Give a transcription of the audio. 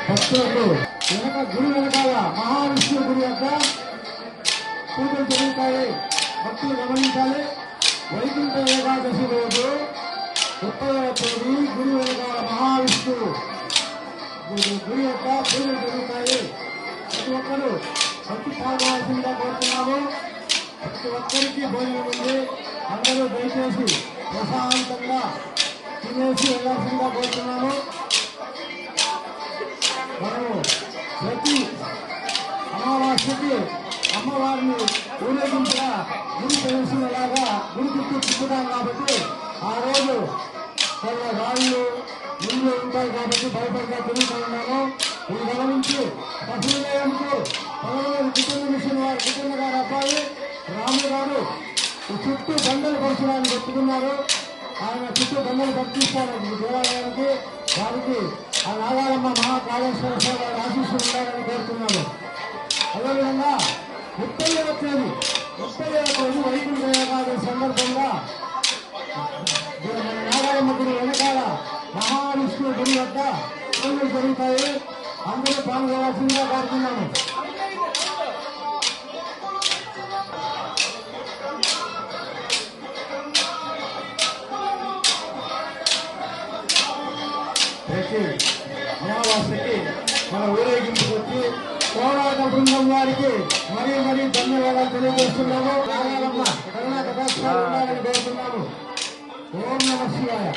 భక్తులకు వెనక గుడి వెనకాల మహావిష్ణువు గుడి యొక్క పూజలు జరుగుతాయి. భక్తులు గమనించాలి. వైకుంఠ ఏకాదశి రోజు 30వ తేదీ గుడి వెనకాల మహావిష్ణువు గుడి యొక్క పూజలు జరుగుతాయి. ప్రతి ఒక్కరూ భక్తి పాల్గొనాల్సిందిగా కోరుతున్నాము. ప్రతి ఒక్కరికి భోజనం ఉంది. అందరూ దయచేసి ప్రశాంతంగా తినేసి వెళ్ళాల్సిందిగా కోరుతున్నాము. మనము ప్రతి అమావాస్యకి అమ్మవారిని ఊరేగింపుగా గుడి ప్రవేశంలాగా గుడి చుట్టూ తిప్పుతాం కాబట్టి ఆ రోజు కొన్ని రాళ్ళు ముందు ఉంటాయి కాబట్టి భయపడిగా తిరుగుతూ ఉన్నాము. ఇది గమనించి పశువులకు 15 కుటుంబ మిషన్ వారి కుటుంబ గారి అబ్బాయి రాములు గారు చుట్టూ బండలు పరచడానికి పెట్టుకున్నారు. ఆయన చుట్టూ బండలు పట్టిస్తారు దేవాలయానికి. వారికి ఆ నాగాలమ్మ మహాకాళేశ్వర స్వామి వారి ఆశీస్సులు ఉండాలని కోరుతున్నాను. అదేవిధంగా 30వ తేదీ వైకుంఠ ఏకాదశి సందర్భంగా నాగాలమ్మ గుడి వెనకాల మహావిష్ణువు గుడి వద్ద పూజలు జరుగుతాయి. అందరూ పాల్గొనాల్సిందిగా కోరుతున్నాను. ప్రతి అమావాస్యకి మన ఊరేగింపుకు వచ్చి పోరాట బృందం వారికి మరీ ధన్యవాదాలు తెలియజేస్తున్నాము. నాగాలమ్మ కరుణా కటాక్షాలు ఉండాలని కోరుతున్నాము. ఓం నమః శివాయ.